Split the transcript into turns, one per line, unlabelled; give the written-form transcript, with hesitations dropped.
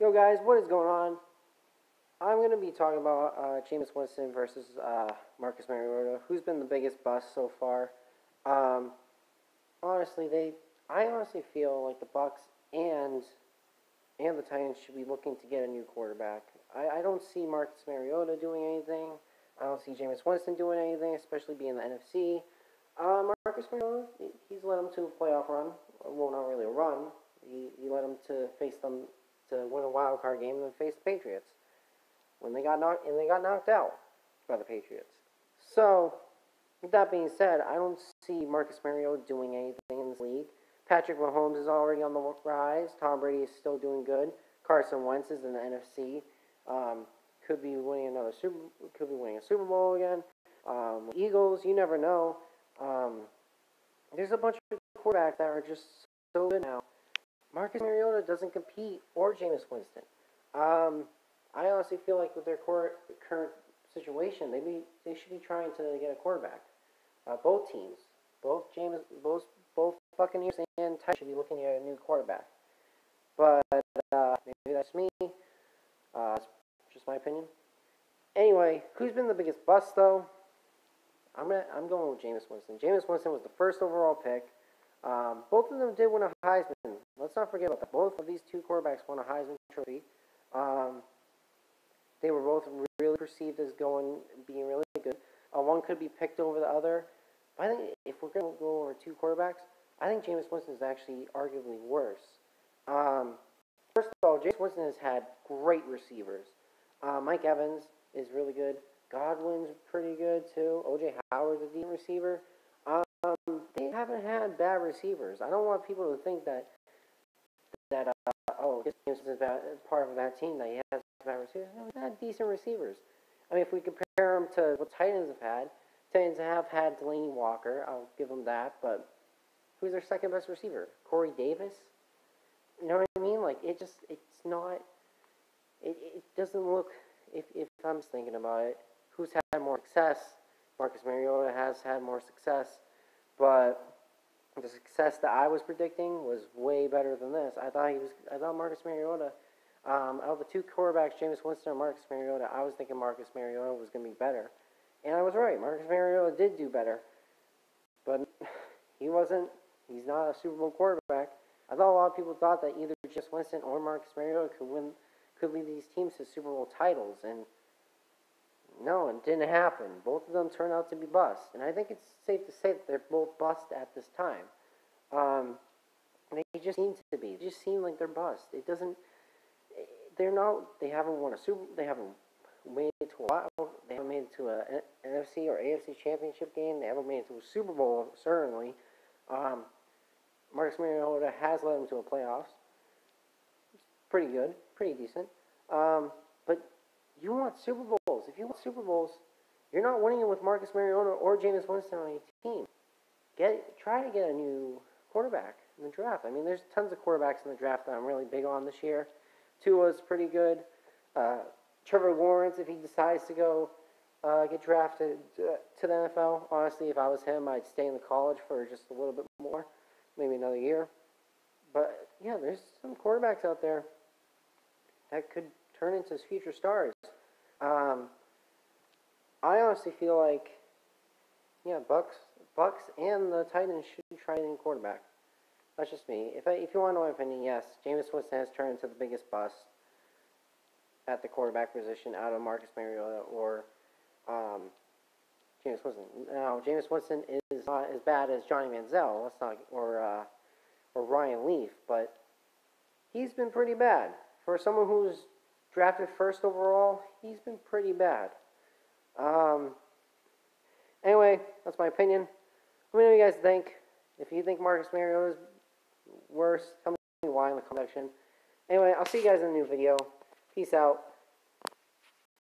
Yo guys, what is going on? I'm going to be talking about Jameis Winston versus Marcus Mariota. Who's been the biggest bust so far? I honestly feel like the Bucks and the Titans should be looking to get a new quarterback. I don't see Marcus Mariota doing anything. I don't see Jameis Winston doing anything, especially being the NFC. Marcus Mariota, he's led them to a playoff run. Well, not really a run. He led them to face them to win a wild card game and then face the Patriots when they got knocked out by the Patriots. So, with that being said, I don't see Marcus Mariota doing anything in this league. Patrick Mahomes is already on the rise. Tom Brady is still doing good. Carson Wentz is in the NFC. Could be winning a Super Bowl again. Eagles, you never know. There's a bunch of quarterbacks that are just so good now. Marcus Mariota doesn't compete, or Jameis Winston. I honestly feel like with their current situation, they should be trying to get a quarterback. Both teams, both Buccaneers and Titans should be looking at a new quarterback. But maybe that's me. It's just my opinion. Anyway, who's been the biggest bust though? I'm going with Jameis Winston. Jameis Winston was the first overall pick. Both of them did win a Heisman. Let's not forget about that. Both of these two quarterbacks won a Heisman Trophy. They were both really perceived as being really good. One could be picked over the other. But I think if we're going to go over two quarterbacks, I think Jameis Winston is actually arguably worse. First of all, Jameis Winston has had great receivers. Mike Evans is really good. Godwin's pretty good too. O.J. Howard's a decent receiver. They haven't had bad receivers. I don't want people to think that Jameis is part of that team that he has bad receivers. No, he's had decent receivers. I mean, if we compare them to what Titans have had Delaney Walker. I'll give them that. But who's their second best receiver? Corey Davis. You know what I mean? Like it doesn't look. If I'm just thinking about it, who's had more success? Marcus Mariota has had more success, but the success that I was predicting was way better than this. I thought Marcus Mariota, out of the two quarterbacks, Jameis Winston and Marcus Mariota, I was thinking Marcus Mariota was going to be better. And I was right. Marcus Mariota did do better. But he's not a Super Bowl quarterback. I thought a lot of people thought that either Jameis Winston or Marcus Mariota could lead these teams to Super Bowl titles. And no, it didn't happen. Both of them turned out to be busts. And I think it's safe to say that they're both bust at this time. They just seem to be. They just seem like they're bust. They haven't won a Super Bowl. They haven't made it to they haven't made it to an NFC or AFC championship game. They haven't made it to a Super Bowl, certainly. Marcus Mariota has led them to a playoffs. It's pretty good, pretty decent. But you want Super Bowls. If you want Super Bowls, you're not winning it with Marcus Mariota or Jameis Winston on your team. Try to get a new quarterback in the draft. I mean, there's tons of quarterbacks in the draft that I'm really big on this year. Tua's pretty good. Trevor Lawrence, if he decides to go get drafted to the NFL, honestly, if I was him, I'd stay in the college for just a little bit more, maybe another year. But, yeah, there's some quarterbacks out there that could turn into future stars. I honestly feel like, yeah, Bucks and the Titans should try a new quarterback. That's just me. If you want to know my opinion, yes, Jameis Winston has turned into the biggest bust at the quarterback position out of Marcus Mariota or Jameis Winston. Now, Jameis Winston is not as bad as Johnny Manziel, or Ryan Leaf, but he's been pretty bad. For someone who's drafted first overall, he's been pretty bad. Anyway, that's my opinion. Let me know what you guys think. If you think Marcus Mariota is worse, tell me why in the comment section. Anyway, I'll see you guys in a new video. Peace out.